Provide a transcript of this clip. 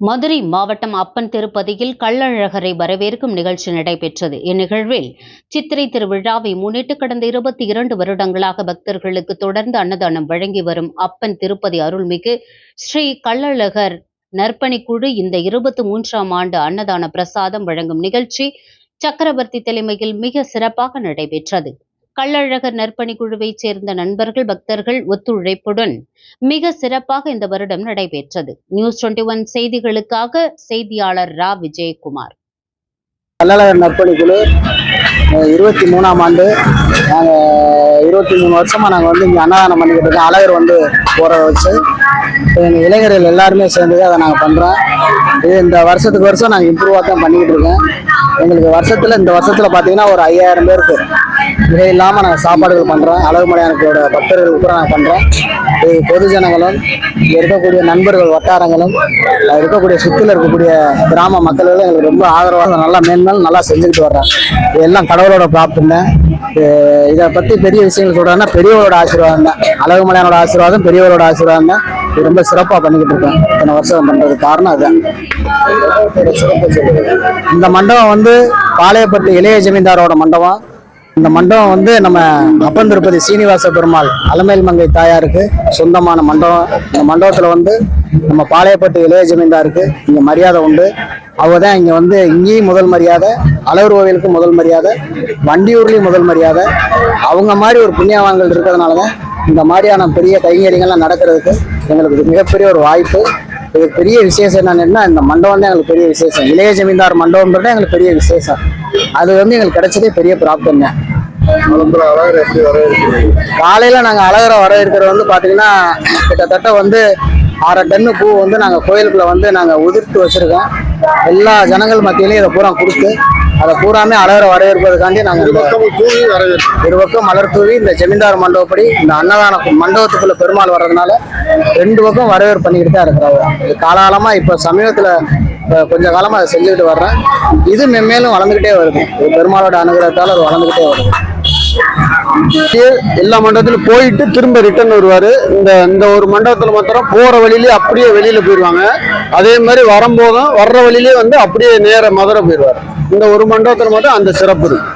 மதுரை மாவட்டம் அப்பன் திருப்பதியில் கள்ளழகரை வரவேற்கும் நிகழ்ச்சி நடைபெற்றது. இந்நிகழ்வில் சித்திரை திருவிழாவை முன்னிட்டு கடந்த 22 வருடங்களாக பக்தர்களுக்கு தொடர்ந்து அன்னதானம் வழங்கி வரும் அப்பன் திருப்பதி அருள்மிகு ஸ்ரீ கள்ளழகர் நற்பணிக்குழு இந்த 23ஆம் ஆண்டு அன்னதான பிரசாதம் வழங்கும் நிகழ்ச்சி சக்கரவர்த்தி தலைமையில் மிக சிறப்பாக நடைபெற்றது. கள்ளழகர் நற்பணிக்குழுவைச் சேர்ந்த நண்பர்கள், பக்தர்கள் ஒத்துழைப்புடன் மிக சிறப்பாக இந்த வருடம் நடைபெற்றது. நியூஸ் 21 செய்திகளுக்காக செய்தியாளர் ரா விஜயகுமார். கள்ளழகர் நற்பணிக்குழு 23ஆம் ஆண்டு நாங்கள் 23 வருஷமா நாங்கள் இங்கே அன்னதானம் பண்ணிக்கிட்டு இருக்கோம். அழகர் போகிறத வச்சு எங்கள் இளைஞர்கள் எல்லாருமே சேர்ந்து அதை நாங்கள் பண்ணுறோம். இது இந்த வருஷத்துக்கு வருஷம் நாங்கள் இம்ப்ரூவாக தான் பண்ணிக்கிட்டு இருக்கோம். எங்களுக்கு இந்த வருஷத்தில் பார்த்தீங்கன்னா ஒரு 5000 பேருக்கு மிக இல்லாமல் நாங்கள் சாப்பாடுகள் பண்ணுறோம். அழகுமலையானுக்கோட பக்தர்களுக்கு கூட நாங்கள் பண்ணுறோம். இது பொது ஜனங்களும் இங்கே இருக்கக்கூடிய நண்பர்கள் வட்டாரங்களும் இருக்கக்கூடிய சுற்றில் இருக்கக்கூடிய கிராம மக்கள்களும் எங்களுக்கு ரொம்ப ஆதரவாக நல்லா மேன்மேலும் நல்லா செஞ்சுக்கிட்டு வர்றோம். இதெல்லாம் கடவுளோட பிராப்தம் தான். இதை பற்றி பெரிய விஷயங்கள் சொல்கிறாங்கன்னா பெரியவரோட ஆசீர்வாதம் தான். அழகுமலையானோட ஆசீர்வாதம், பெரியவரோட ஆசீர்வாதம் தான். இது ரொம்ப சிறப்பாக பண்ணிக்கிட்டு இருக்கோம். இத்தனை வருஷம் பண்ணுறதுக்கு காரணம் அதுதான். இந்த மண்டபம் பாளையப்பட்டு இளைய ஜமீன்தாரோட மண்டபம். இந்த மண்டபம் நம்ம அப்பன் திருப்பதி சீனிவாச பெருமாள் அலமேல் மங்கை தாயாருக்கு சொந்தமான மண்டபம். இந்த மண்டபத்தில் நம்ம பாளையப்பட்டு இளைய ஜமீன்தாருக்கு இங்கே மரியாதை உண்டு. அவங்க தான் இங்கே இங்கேயும் முதல் மரியாதை, அழகர் கோவிலுக்கு முதல் மரியாதை, வண்டியூர்லேயும் முதல் மரியாதை. அவங்க மாதிரி ஒரு புண்ணியவான்கள் இருக்கிறதுனால தான் இந்த மாதிரியான பெரிய கைங்கரியங்கள்லாம் நடக்கிறதுக்கு எங்களுக்கு மிகப்பெரிய ஒரு வாய்ப்பு. இது பெரிய விசேஷம் என்னன்னா இந்த மண்டபம் தான் எங்களுக்கு பெரிய விசேஷம். இளைய ஜமீன்தார் மண்டபம்ன்றது எங்களுக்கு பெரிய விசேஷம். அது எங்களுக்கு கிடைச்சதே பெரிய பிராப்தம் தான். காலையில நாங்கள் அழகரை வரவேற்கிறது பார்த்தீங்கன்னா கிட்டத்தட்ட 6 டன்னு பூ நாங்கள் கோயிலுக்குள்ள நாங்கள் உதிர்த்து வச்சிருக்கோம். எல்லா ஜனங்கள் மத்தியிலையும் இதை பூரா கொடுத்து அதை பூராமே அழகரை வரவேற்பதுக்காண்டி நாங்கள் இருபக்கம் மலர் தூவி இந்த ஜமீன்தார் மண்டபப்படி இந்த அன்னதான மண்டபத்துக்குள்ள பெருமாள் வர்றதுனால 2 பக்கம் வரவேற்பு பண்ணிக்கிட்டு தான் இருக்கிறாங்க. இது காலகாலமா இப்போ சமீபத்தில் கொஞ்ச காலமா அதை செஞ்சுக்கிட்டு வர்றேன். இது மென்மேலும் வளர்ந்துக்கிட்டே வருது. இது பெருமாளோட அனுகிரகத்தால் அது வளர்ந்துக்கிட்டே வருது. எல்லா மண்டபத்திலும் போயிட்டு திரும்ப ரிட்டர்ன் வருவாரு. இந்த ஒரு மண்டபத்துல மாத்திரம் போற வழியிலே அப்படியே வெளியில போயிடுவாங்க. அதே மாதிரி வரும்போதும் வர்ற வழியிலே அப்படியே நேர மதுரை போயிடுவாரு. இந்த ஒரு மண்டபத்துல மட்டும் அந்த சிறப்பு இருக்கு.